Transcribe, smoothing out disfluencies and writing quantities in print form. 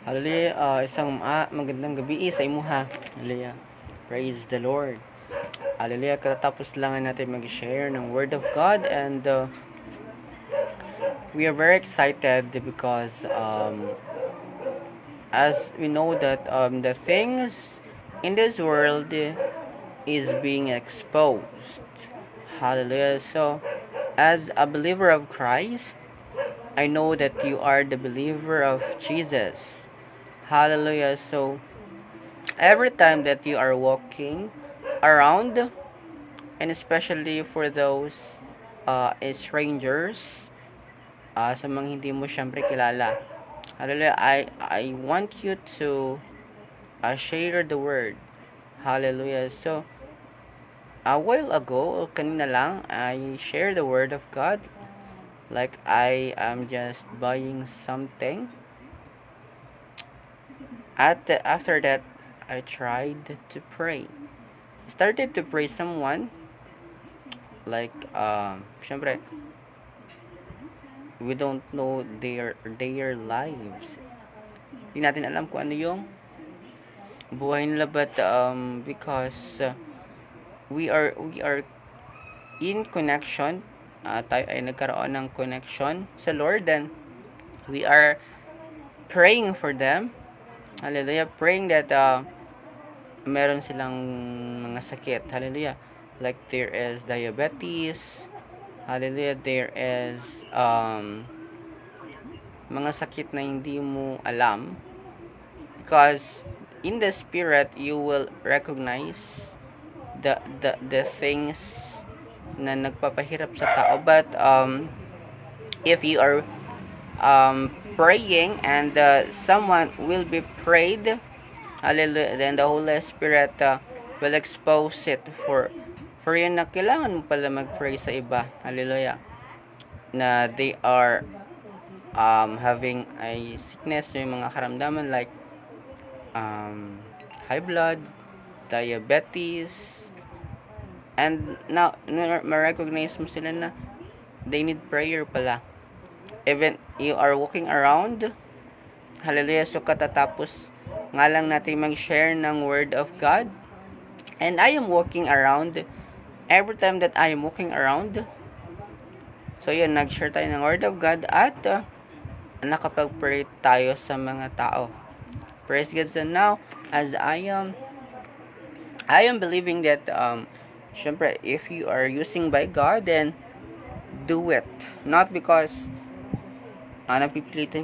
Hallelujah. Isang magandang gabi sa imuha. Hallelujah. Praise the Lord. Hallelujah. Katatapos lang natin mag-share ng Word of God, and we are very excited because as we know that the things in this world is being exposed. Hallelujah. So, as a believer of Christ, I know that you are the believer of Jesus. Hallelujah. So, every time that you are walking around, and especially for those strangers, sa mga hindi mo syempre kilala, hallelujah, I want you to share the word. Hallelujah. So, a while ago, kanina lang, I shared the word of God. Like, I am just buying something. After that, I tried to pray. Started to pray someone. Like, syempre, we don't know their lives. Hindi natin alam kung ano yung buhay nila, but because we are in connection, tayo ay nagkaroon ng connection sa Lord, then we are praying for them. Hallelujah. Praying that meron silang mga sakit. Hallelujah. Like there is diabetes. Hallelujah. There is mga sakit na hindi mo alam, because in the spirit you will recognize the things na nagpapahirap sa tao, but if you are praying, and someone will be prayed, hallelujah, then the Holy Spirit will expose it for yun, na kailangan mo pala mag-pray sa iba, hallelujah, na they are having a sickness, yung mga karamdaman like high blood, diabetes, and now ma-recognize mo sila na they need prayer pala. Even you are walking around, hallelujah, so katatapos nga lang natin mag-share ng Word of God, and I am walking around. Every time that I am walking around, so yun, nag-share tayo ng Word of God, at nakapag-pray tayo sa mga tao. Praise God. So now, as I am believing that syempre, if you are using by God, then do it. Not because napipilitan